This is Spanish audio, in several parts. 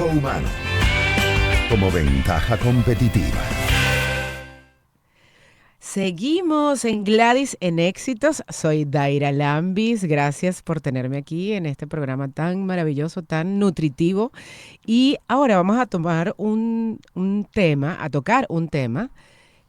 Humano como ventaja competitiva. Seguimos en Gladys en Éxitos. Soy Daira Lambis. Gracias por tenerme aquí en este programa tan maravilloso, tan nutritivo. Y ahora vamos a tomar a tocar un tema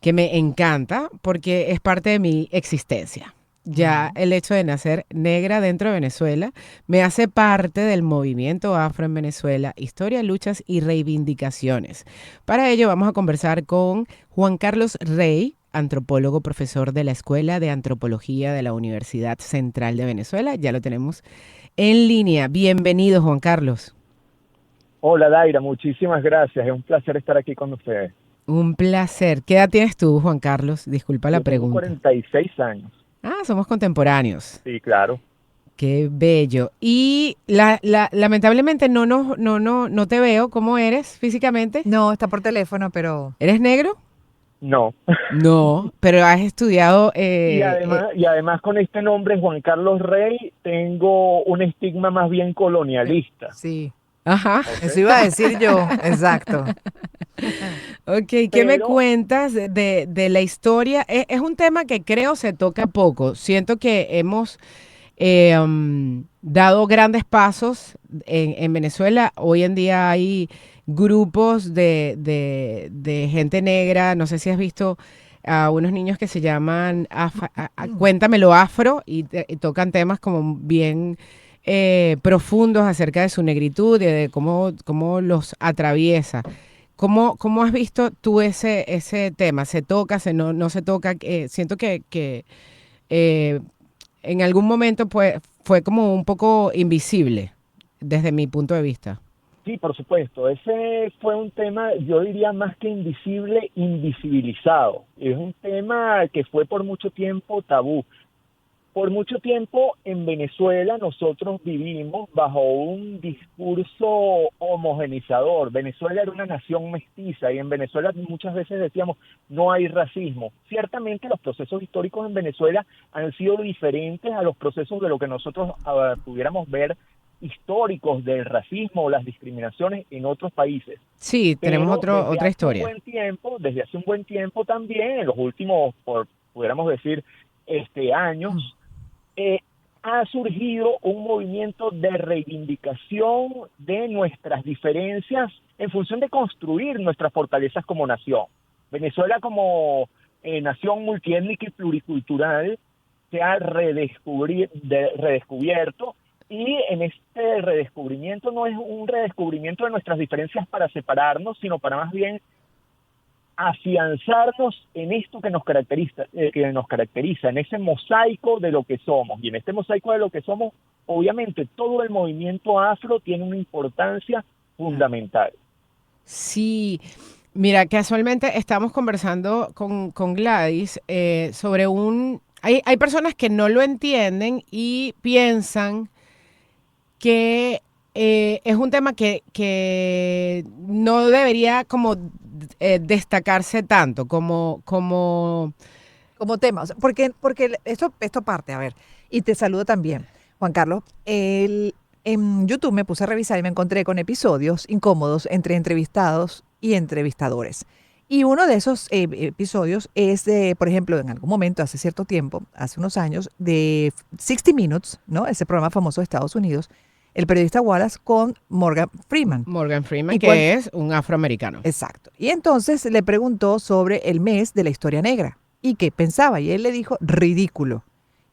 que me encanta porque es parte de mi existencia. Ya el hecho de nacer negra dentro de Venezuela me hace parte del movimiento afro en Venezuela, historia, luchas y reivindicaciones. Para ello vamos a conversar con Juan Carlos Rey, antropólogo, profesor de la Escuela de Antropología de la Universidad Central de Venezuela. Ya lo tenemos en línea. Bienvenido, Juan Carlos. Hola Daira, muchísimas gracias. Es un placer estar aquí con ustedes. Un placer. ¿Qué edad tienes tú, Juan Carlos? Disculpa la Yo tengo pregunta. 46 años. Ah, somos contemporáneos. Sí, claro. Qué bello. Y lamentablemente no te veo. ¿Cómo eres físicamente? No, está por teléfono, pero... ¿Eres negro? No. No, pero has estudiado... Y además con este nombre, Juan Carlos Rey, tengo un estigma más bien colonialista. Sí, Ajá. ¿Ok? eso iba a decir yo, exacto. Ok, ¿qué me Pero- cuentas de la historia? Es un tema que creo se toca poco. Siento que hemos dado grandes pasos en Venezuela. Hoy en día hay grupos de gente negra. No sé si has visto a unos niños que se llaman Cuéntamelo Afro y tocan temas como bien profundos acerca de su negritud y de cómo los atraviesa. ¿Cómo has visto tú ese tema? ¿Se toca, no se toca? Siento que eh, en algún momento pues, fue como un poco invisible desde mi punto de vista. Sí, por supuesto. Ese fue un tema, yo diría más que invisible, invisibilizado. Es un tema que fue por mucho tiempo tabú. Por mucho tiempo en Venezuela nosotros vivimos bajo un discurso homogenizador. Venezuela era una nación mestiza y en Venezuela muchas veces decíamos no hay racismo. Ciertamente los procesos históricos en Venezuela han sido diferentes a los procesos de lo que nosotros pudiéramos ver históricos del racismo o las discriminaciones en otros países. Sí, tenemos Pero otra historia. desde hace un buen tiempo también, en los últimos, pudiéramos decir, años, ha surgido un movimiento de reivindicación de nuestras diferencias en función de construir nuestras fortalezas como nación. Venezuela como nación multiétnica y pluricultural se ha redescubierto y en este redescubrimiento no es un redescubrimiento de nuestras diferencias para separarnos, sino para más bien afianzarnos en esto que nos caracteriza, en ese mosaico de lo que somos. Y en este mosaico de lo que somos, obviamente, todo el movimiento afro tiene una importancia fundamental. Sí, mira, casualmente estamos conversando con Gladys sobre hay personas que no lo entienden y piensan que es un tema que no debería como destacarse tanto Como tema, o sea, porque esto parte, a ver, y te saludo también, Juan Carlos. En YouTube me puse a revisar y me encontré con episodios incómodos entre entrevistados y entrevistadores. Y uno de esos episodios es de, por ejemplo, en algún momento, hace cierto tiempo, hace unos años, de 60 Minutes, ¿no? Ese programa famoso de Estados Unidos, el periodista Wallace con Morgan Freeman. Morgan Freeman, Y que es un afroamericano. Exacto. Y entonces le preguntó sobre el mes de la historia negra y qué pensaba. Y él le dijo, ridículo.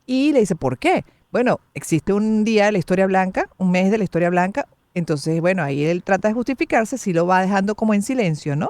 Y le dice, ¿por qué? Bueno, existe un día de la historia blanca, un mes de la historia blanca. Entonces, bueno, ahí él trata de justificarse, si lo va dejando como en silencio, ¿no?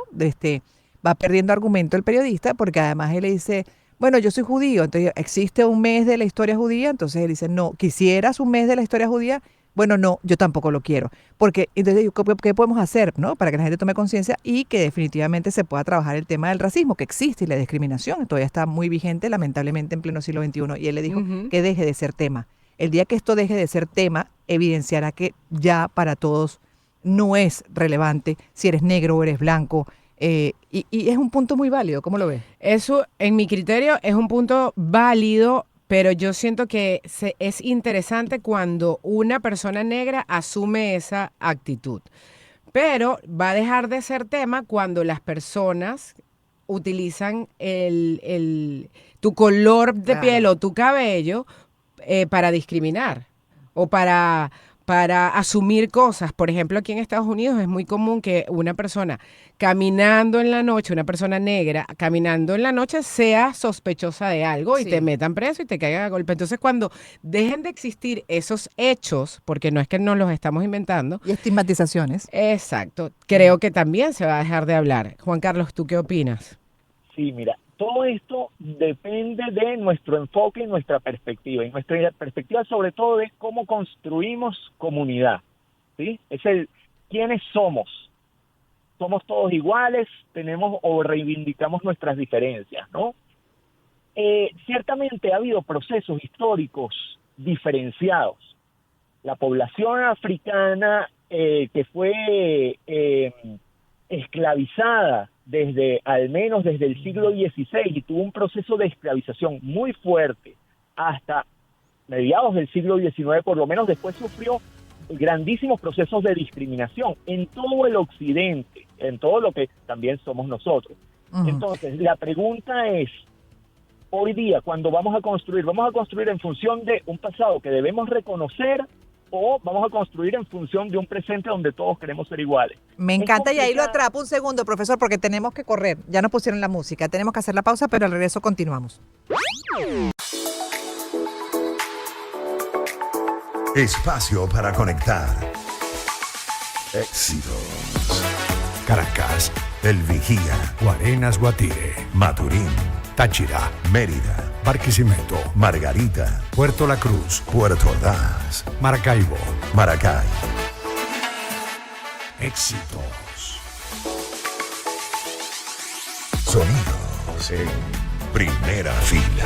Va perdiendo argumento el periodista, porque además él le dice, bueno, yo soy judío, entonces existe un mes de la historia judía. Entonces él dice, no, ¿quisieras un mes de la historia judía? Bueno, no, yo tampoco lo quiero. Porque entonces, ¿qué podemos hacer, no? Para que la gente tome conciencia y que definitivamente se pueda trabajar el tema del racismo que existe y la discriminación. Todavía está muy vigente, lamentablemente, en pleno siglo XXI. Y él le dijo Ujú. que deje de ser tema. El día que esto deje de ser tema, evidenciará que ya para todos no es relevante si eres negro o eres blanco. Y es un punto muy válido. ¿Cómo lo ves? Eso, en mi criterio, es un punto válido, pero yo siento que es interesante cuando una persona negra asume esa actitud. Pero va a dejar de ser tema cuando las personas utilizan tu color de Claro. piel o tu cabello para discriminar o para asumir cosas. Por ejemplo, aquí en Estados Unidos es muy común que una persona caminando en la noche, una persona negra caminando en la noche, sea sospechosa de algo y Sí. te metan preso y te caigan a golpe. Entonces, cuando dejen de existir esos hechos, porque no es que nos los estamos inventando, Y estigmatizaciones. exacto, creo que también se va a dejar de hablar. Juan Carlos, ¿tú qué opinas? Sí, mira, todo esto depende de nuestro enfoque y nuestra perspectiva. Y nuestra perspectiva sobre todo es cómo construimos comunidad, ¿sí? Es quiénes somos. Somos todos iguales, tenemos o reivindicamos nuestras diferencias, ¿no? Ciertamente ha habido procesos históricos diferenciados. La población africana que fue esclavizada al menos desde el siglo XVI y tuvo un proceso de esclavización muy fuerte hasta mediados del siglo XIX, por lo menos después sufrió grandísimos procesos de discriminación en todo el occidente, en todo lo que también somos nosotros. Ujú. Entonces, la pregunta es, hoy día, cuando vamos a construir en función de un pasado que debemos reconocer o vamos a construir en función de un presente donde todos queremos ser iguales. Me Es encanta y ahí lo complicado. atrapo un segundo, profesor, porque tenemos que correr. Ya nos pusieron la música, tenemos que hacer la pausa, pero al regreso continuamos. Espacio para conectar. Éxitos. Caracas, El Vigía. Guarenas, Guatire, Maturín. Táchira, Mérida. Barquisimeto, Margarita. Puerto La Cruz, Puerto Ordaz. Maracaibo. Maracay. Éxitos. Sonidos en primera fila.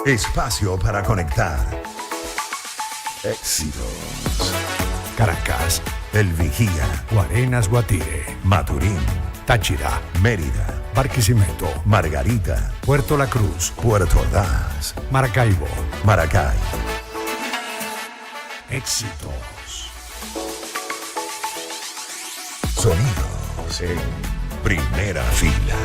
Espacio para conectar. Éxitos. Caracas, El Vigía, Guarenas, Guatire, Maturín, Táchira, Mérida, Barquisimeto, Margarita, Puerto La Cruz, Puerto Ordaz, Maracaibo. Maracay. Éxitos. Sonidos en primera fila.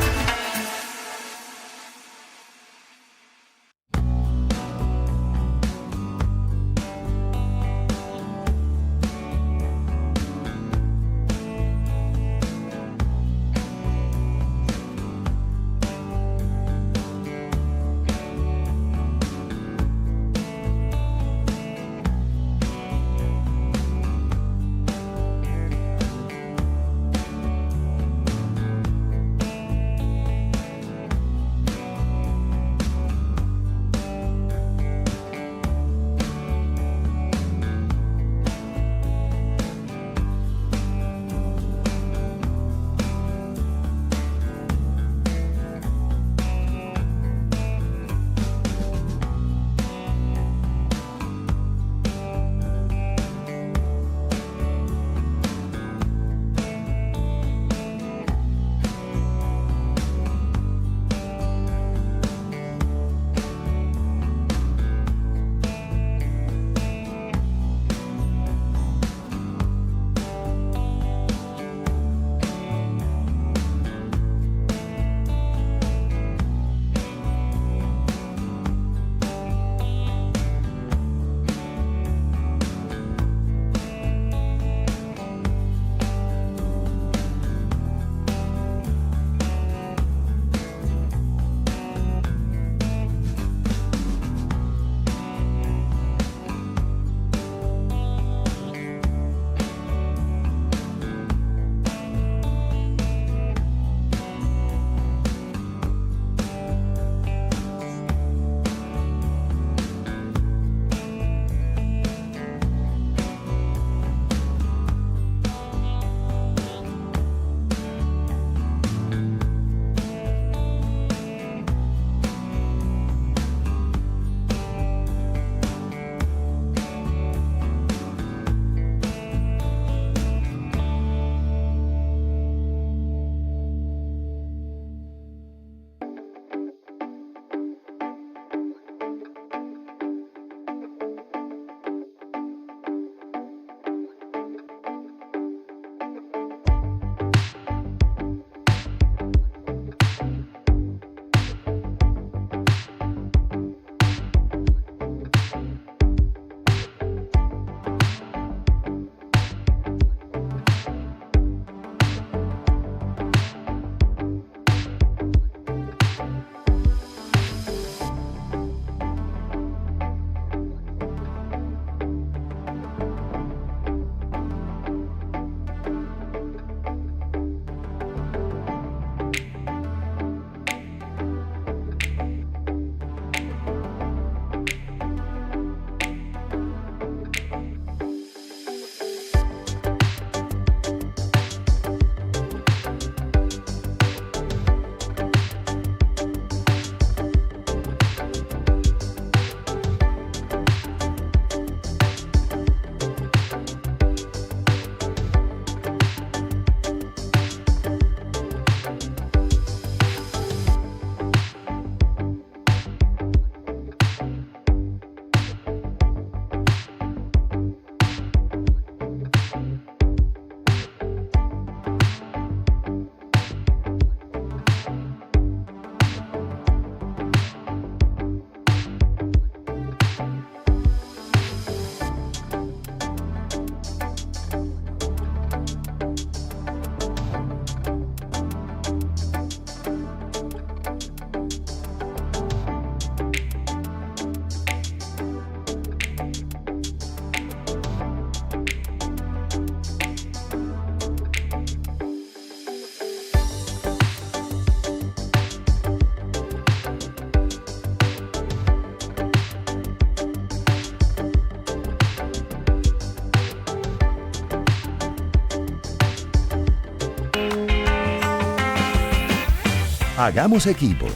Hagamos equipo.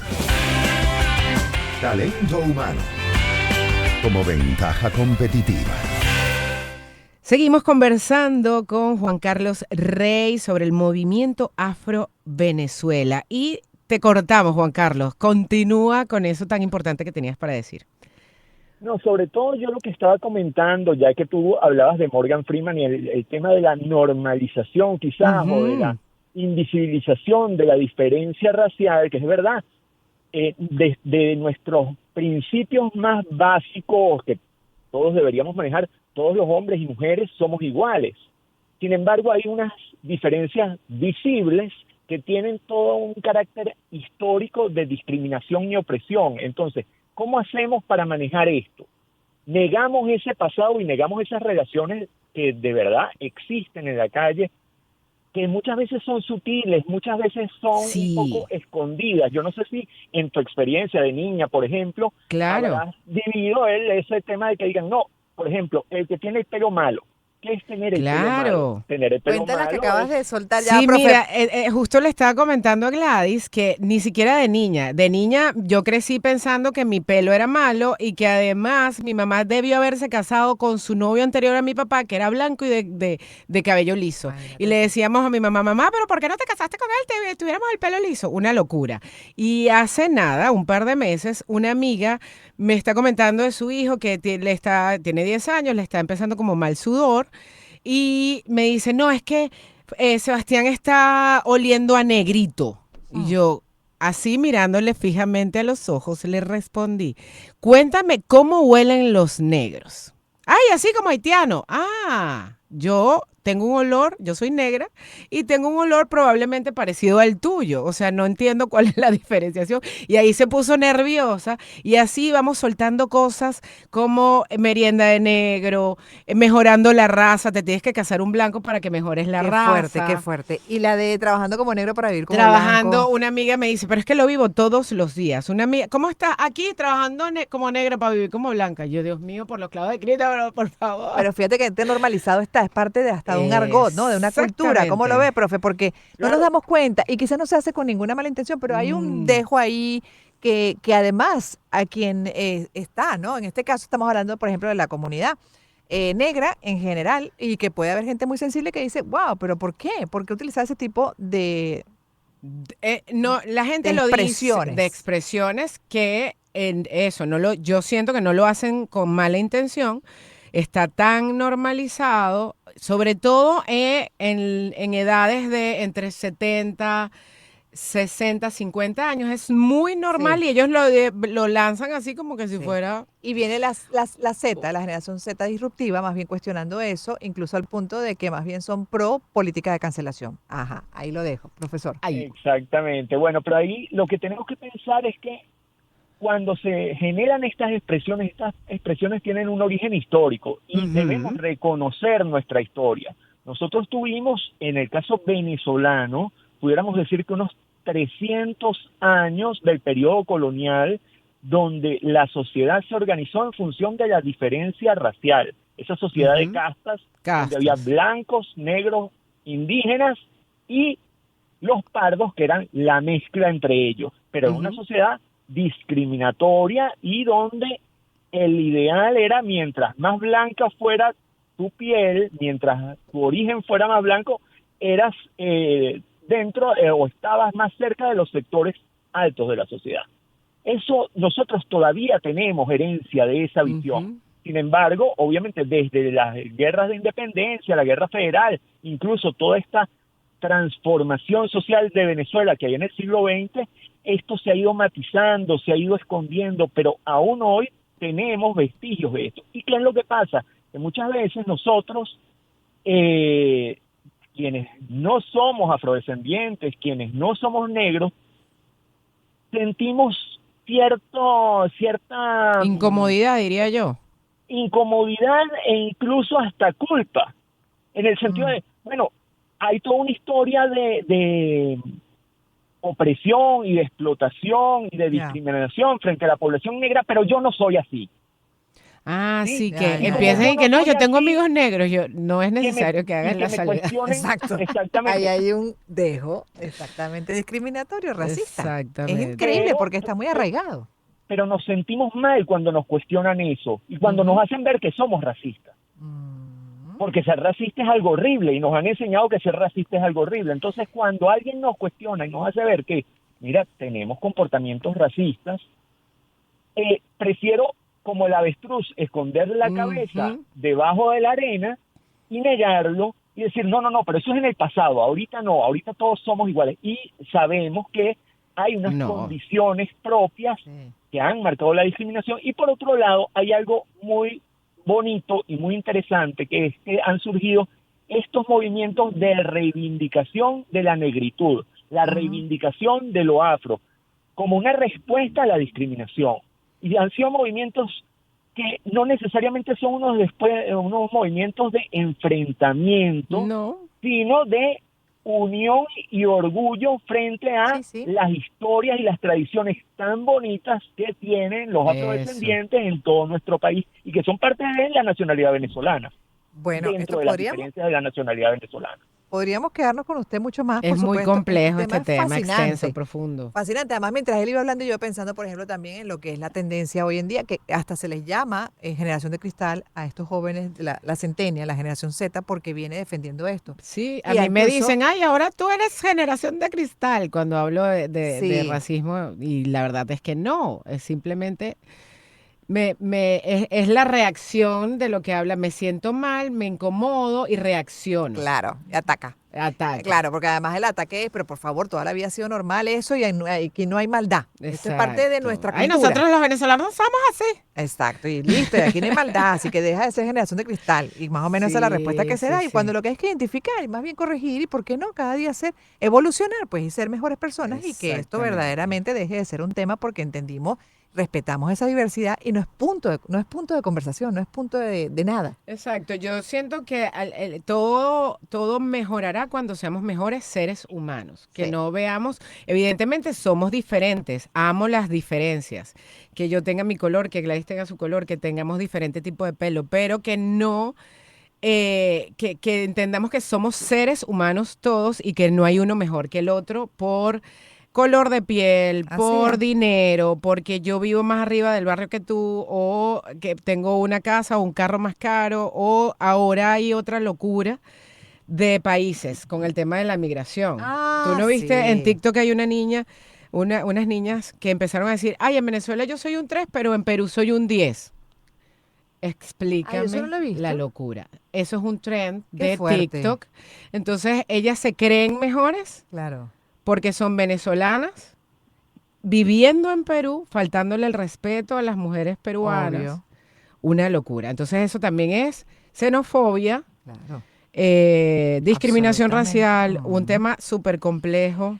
talento humano como ventaja competitiva. Seguimos conversando con Juan Carlos Rey sobre el movimiento Afro Venezuela. Y te cortamos, Juan Carlos. Continúa con eso tan importante que tenías para decir. No, sobre todo yo lo que estaba comentando, ya que tú hablabas de Morgan Freeman y el tema de la normalización quizás, o de la invisibilización de la diferencia racial, que es verdad, de nuestros principios más básicos que todos deberíamos manejar, todos los hombres y mujeres somos iguales. Sin embargo, hay unas diferencias visibles que tienen todo un carácter histórico de discriminación y opresión. Entonces, ¿cómo hacemos para manejar esto? Negamos ese pasado y negamos esas relaciones que de verdad existen en la calle, que muchas veces son sutiles, muchas veces son un poco escondidas. Yo no sé si en tu experiencia de niña, por ejemplo, habrás vivido ese tema de que digan, no, por ejemplo, el que tiene el pelo malo. ¿Qué es tener el pelo malo? Tener el pelo Cuéntanos malo que acabas de soltar ya, Sí, profe. mira, justo le estaba comentando a Gladys que ni siquiera de niña yo crecí pensando que mi pelo era malo y que además mi mamá debió haberse casado con su novio anterior a mi papá, que era blanco y de cabello liso. Y le decíamos a mi mamá, mamá, pero ¿por qué no te casaste con él? Tuviéramos el pelo liso. Una locura. Y hace nada, un par de meses, una amiga me está comentando de su hijo que tiene 10 años, le está empezando como mal sudor. Y me dice, no, es que Sebastián está oliendo a negrito. Y yo, así mirándole fijamente a los ojos, le respondí, cuéntame cómo huelen los negros. Ay, así como haitiano. Yo tengo un olor, yo soy negra, y tengo un olor probablemente parecido al tuyo. O sea, no entiendo cuál es la diferenciación. Y ahí se puso nerviosa, y así vamos soltando cosas como merienda de negro, mejorando la raza. Te tienes que casar un blanco para que mejores la raza. Qué fuerte. Y la de trabajando como negro para vivir como Trabajando, blanco. una amiga me dice, pero es que lo vivo todos los días. Una amiga, ¿cómo está? Aquí trabajando como negra para vivir como blanca. Yo, Dios mío, por los clavos de Cristo, por favor. Pero fíjate que este normalizado está, es parte de hasta de un argot, ¿no? De una cultura. ¿Cómo lo ve, profe? Porque no nos damos cuenta y quizás no se hace con ninguna mala intención, pero hay un dejo ahí que además a quien está, ¿no? En este caso estamos hablando, por ejemplo, de la comunidad negra en general y que puede haber gente muy sensible que dice, wow, pero ¿por qué? ¿Por qué utilizar ese tipo de no, la gente de lo expresiones? dice de expresiones que yo siento que no lo hacen con mala intención. Está tan normalizado, sobre todo en edades de entre 70, 60, 50 años. Es muy normal y ellos lo lanzan así como que si fuera... Y viene la Z, la generación Z disruptiva, más bien cuestionando eso, incluso al punto de que más bien son pro política de cancelación. Ajá, ahí lo dejo, profesor. Exactamente. Bueno, pero ahí lo que tenemos que pensar es que cuando se generan estas expresiones tienen un origen histórico y debemos reconocer nuestra historia. Nosotros tuvimos, en el caso venezolano, pudiéramos decir que unos 300 años del periodo colonial donde la sociedad se organizó en función de la diferencia racial. Esa sociedad de castas, donde había blancos, negros, indígenas y los pardos, que eran la mezcla entre ellos. Pero era una sociedad discriminatoria y donde el ideal era mientras más blanca fuera tu piel, mientras tu origen fuera más blanco, eras dentro o estabas más cerca de los sectores altos de la sociedad. Eso nosotros todavía tenemos herencia de esa visión. Sin embargo, obviamente desde las guerras de independencia, la guerra federal, incluso toda esta transformación social de Venezuela que hay en el siglo XX, esto se ha ido matizando, se ha ido escondiendo, pero aún hoy tenemos vestigios de esto. ¿Y qué es lo que pasa? Que muchas veces nosotros, quienes no somos afrodescendientes, quienes no somos negros, sentimos cierta incomodidad, diría yo. Incomodidad e incluso hasta culpa, en el sentido de, bueno, hay toda una historia de opresión y de explotación y de discriminación frente a la población negra, pero yo no soy así. Sí, que empiecen y que no, yo tengo amigos negros, no es necesario que hagan la salida. Exacto. Exactamente. Ahí hay un dejo exactamente discriminatorio, racista. Exactamente. Es increíble porque está muy arraigado. pero nos sentimos mal cuando nos cuestionan eso y cuando nos hacen ver que somos racistas. Porque ser racista es algo horrible y nos han enseñado que ser racista es algo horrible. Entonces, cuando alguien nos cuestiona y nos hace ver que, mira, tenemos comportamientos racistas, prefiero, como el avestruz, esconder la cabeza debajo de la arena y negarlo y decir, no, pero eso es en el pasado, ahorita no, ahorita todos somos iguales. Y sabemos que hay unas condiciones propias que han marcado la discriminación. Y por otro lado, hay algo muy bonito y muy interesante, que es que han surgido estos movimientos de reivindicación de la negritud, la reivindicación de lo afro, como una respuesta a la discriminación. Y han sido movimientos que no necesariamente son unos movimientos de enfrentamiento, sino de unión y orgullo frente a las historias y las tradiciones tan bonitas que tienen los afrodescendientes en todo nuestro país y que son parte de la nacionalidad venezolana. Bueno, dentro de las diferencias de la nacionalidad venezolana. Podríamos quedarnos con usted mucho más, Es por muy supuesto. complejo Un este tema, fascinante. extenso, profundo. Fascinante. Además, mientras él iba hablando, yo pensando, por ejemplo, también en lo que es la tendencia hoy en día, que hasta se les llama generación de cristal a estos jóvenes, la centenia, la generación Z, porque viene defendiendo esto. Sí, Y a mí me incluso- dicen, ay, ahora tú eres generación de cristal cuando hablo de Sí. racismo, y la verdad es que no, es simplemente es la reacción de lo que habla, me siento mal, me incomodo y reacciono. Claro, y ataca. Ataque. Claro, porque además el ataque es, pero por favor, toda la vida ha sido normal eso y que no hay maldad. Esto es parte de Exacto. nuestra Ay, cultura. nosotros los venezolanos somos así. Exacto, y listo, y aquí no hay maldad, así que deja de ser generación de cristal. Y más o menos esa es la respuesta que se Sí, da. sí, Y cuando sí. lo que hay que identificar y más bien corregir, y por qué no, cada día evolucionar, pues, y ser mejores personas y que esto Exactamente. verdaderamente deje de ser un tema porque entendimos, respetamos esa diversidad y no es punto de conversación, no es punto de nada. Exacto, yo siento que todo mejorará cuando seamos mejores seres humanos, que Sí. no veamos, evidentemente somos diferentes, amo las diferencias, que yo tenga mi color, que Gladys tenga su color, que tengamos diferente tipo de pelo, pero que no, que entendamos que somos seres humanos todos y que no hay uno mejor que el otro por color de piel, Así por es. dinero, porque yo vivo más arriba del barrio que tú, o que tengo una casa o un carro más caro, o ahora hay otra locura de países con el tema de la migración. ¿Tú no viste en Sí. TikTok que hay una niña, unas niñas que empezaron a decir, ay, en Venezuela yo soy un 3, pero en Perú soy un 10? Explícame eso no lo he visto. la locura. Eso es un trend Qué de fuerte. TikTok. Entonces, ellas se creen mejores Claro. porque son venezolanas, viviendo en Perú, faltándole el respeto a las mujeres peruanas. Obvio. Una locura. Entonces eso también es xenofobia, Claro. discriminación Absolutamente. racial, un tema súper complejo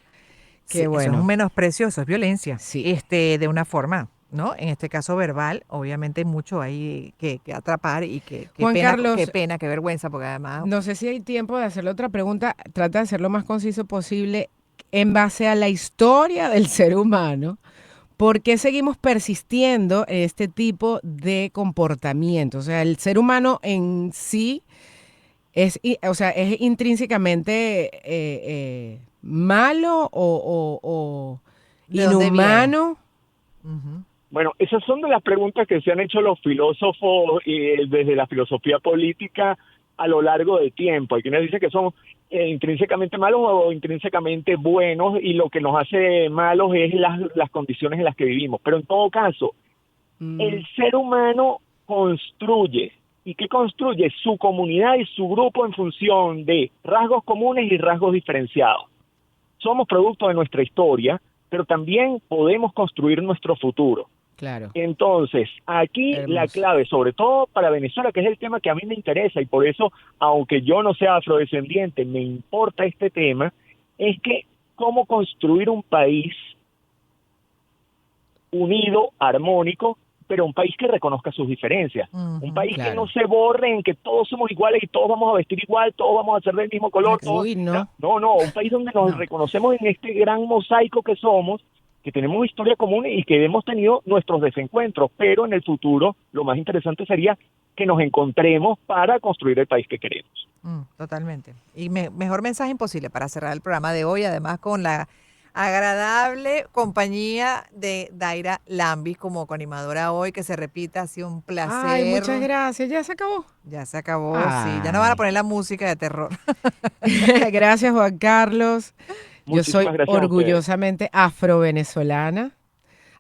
que Sí, eso es bueno. un menosprecio, eso es violencia. Sí. De una forma, ¿no? En este caso verbal, obviamente hay mucho ahí que atrapar y que Juan pena, Carlos, qué pena, qué vergüenza, porque además No sé si hay tiempo de hacerle otra pregunta. Trata de ser lo más conciso posible en base a la historia del ser humano. ¿Por qué seguimos persistiendo en este tipo de comportamiento? O sea, el ser humano en sí es intrínsecamente malo o ¿de dónde inhumano. ujú, Bueno, esas son de las preguntas que se han hecho los filósofos desde la filosofía política a lo largo del tiempo. Hay quienes dicen que son intrínsecamente malos o intrínsecamente buenos y lo que nos hace malos es las condiciones en las que vivimos. Pero en todo caso, el ser humano construye. ¿Y qué construye? Su comunidad y su grupo en función de rasgos comunes y rasgos diferenciados. Somos producto de nuestra historia, pero también podemos construir nuestro futuro. Claro. Entonces, aquí Hermoso. la clave, sobre todo para Venezuela, que es el tema que a mí me interesa, y por eso, aunque yo no sea afrodescendiente, me importa este tema, es que cómo construir un país unido, armónico, pero un país que reconozca sus diferencias. ujú. Un país Claro. que no se borre en que todos somos iguales y todos vamos a vestir igual, todos vamos a ser del mismo color. Uy, no. No, un país donde nos No. reconocemos en este gran mosaico que somos, que tenemos historia común y que hemos tenido nuestros desencuentros, pero en el futuro lo más interesante sería que nos encontremos para construir el país que queremos. Totalmente. Y mejor mensaje imposible para cerrar el programa de hoy, además con la Agradable compañía de Daira Lambis como coanimadora hoy, que se repita, ha sido un placer. Ay, muchas gracias. Ya se acabó. Ya se acabó, sí. Ya no van a poner la música de terror. Gracias, Juan Carlos. Yo soy Muchísimas gracias a ustedes. orgullosamente afrovenezolana.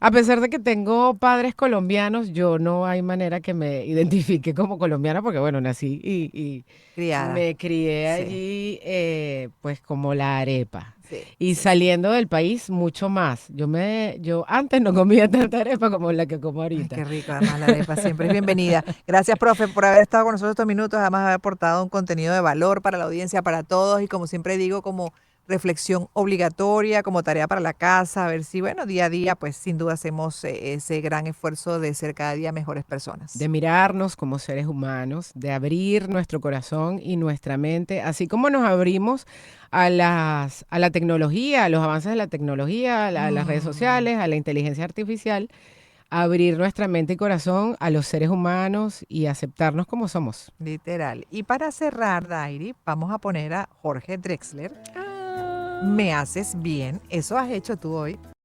A pesar de que tengo padres colombianos, yo no hay manera que me identifique como colombiana porque, bueno, nací y Criada. me crié Sí. allí, pues como la arepa. Sí, Y saliendo del país, mucho más. Yo antes no comía tanta arepa como la que como Ay, ahorita. qué rico, además la arepa siempre es bienvenida. Gracias, profe, por haber estado con nosotros estos minutos, además haber aportado un contenido de valor para la audiencia, para todos, y como siempre digo, como reflexión obligatoria, como tarea para la casa, a ver si, bueno, día a día, pues sin duda hacemos ese gran esfuerzo de ser cada día mejores personas. De mirarnos como seres humanos, de abrir nuestro corazón y nuestra mente, así como nos abrimos a la tecnología, a los avances de la tecnología, a las redes sociales, a la inteligencia artificial, abrir nuestra mente y corazón a los seres humanos y aceptarnos como somos. Literal. Y para cerrar, Dairi, vamos a poner a Jorge Drexler. Me haces bien. Eso has hecho tú hoy.